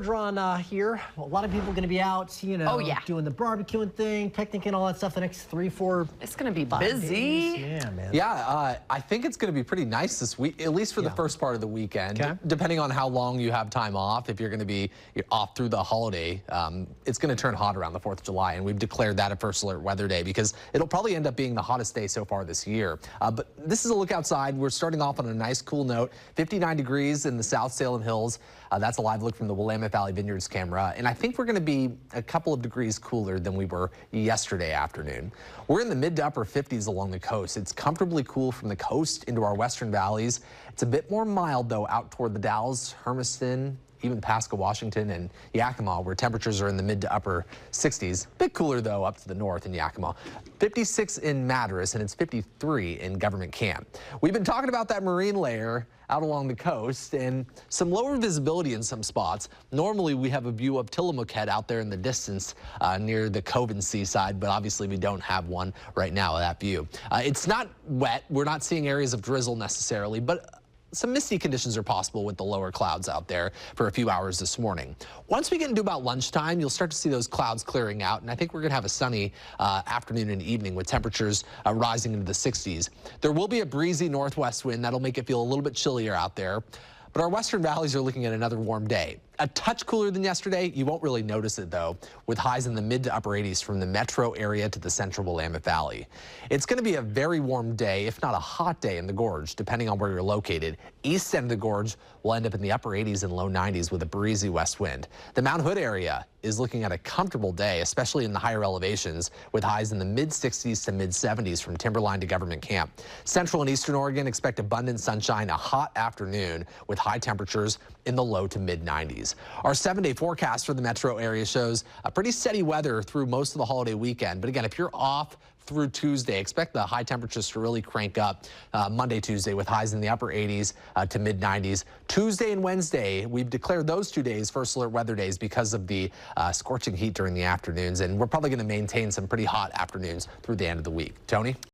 Bergeron here. Well, a lot of people going to be out, doing the barbecuing thing, picnicking, all that stuff the next 3-4. It's going to be busy. Days. Yeah, man. Yeah, I think it's going to be pretty nice this week, at least for the first part of the weekend. Okay. Depending on how long you have time off, if you're going to be off through the holiday, it's going to turn hot around the 4th of July, and we've declared that a First Alert Weather Day because it'll probably end up being the hottest day so far this year. But this is a look outside. We're starting off on a nice cool note. 59 degrees in the South Salem Hills. That's a live look from the Willamette Valley Vineyards camera. And I think we're going to be a couple of degrees cooler than we were yesterday afternoon. We're in the mid to upper 50s along the coast. It's comfortably cool from the coast into our western valleys. It's a bit more mild, though, out toward the Dalles, Hermiston, even Pasco, Washington, and Yakima, where temperatures are in the mid to upper 60s. A bit cooler, though, up to the north in Yakima. 56 in Madras, and it's 53 in Government Camp. We've been talking about that marine layer out along the coast and some lower visibility in some spots. Normally, we have a view of Tillamook Head out there in the distance near the Coven seaside, but obviously we don't have one right now, that view. It's not wet. We're not seeing areas of drizzle necessarily, but some misty conditions are possible with the lower clouds out there for a few hours this morning. Once we get into about lunchtime, you'll start to see those clouds clearing out, and I think we're going to have a sunny afternoon and evening with temperatures rising into the 60s. There will be a breezy northwest wind that'll make it feel a little bit chillier out there, but our western valleys are looking at another warm day. A touch cooler than yesterday. You won't really notice it, though, with highs in the mid to upper 80s from the metro area to the central Willamette Valley. It's going to be a very warm day, if not a hot day in the gorge, depending on where you're located. East end of the gorge will end up in the upper 80s and low 90s with a breezy west wind. The Mount Hood area is looking at a comfortable day, especially in the higher elevations, with highs in the mid 60s to mid 70s from Timberline to Government Camp. Central and eastern Oregon expect abundant sunshine, a hot afternoon with high temperatures in the low to mid 90s. Our 7-day forecast for the metro area shows a pretty steady weather through most of the holiday weekend. But again, if you're off through Tuesday, expect the high temperatures to really crank up Monday, Tuesday, with highs in the upper 80s to mid 90s. Tuesday and Wednesday, we've declared those 2 days First Alert Weather Days because of the scorching heat during the afternoons. And we're probably going to maintain some pretty hot afternoons through the end of the week. Tony?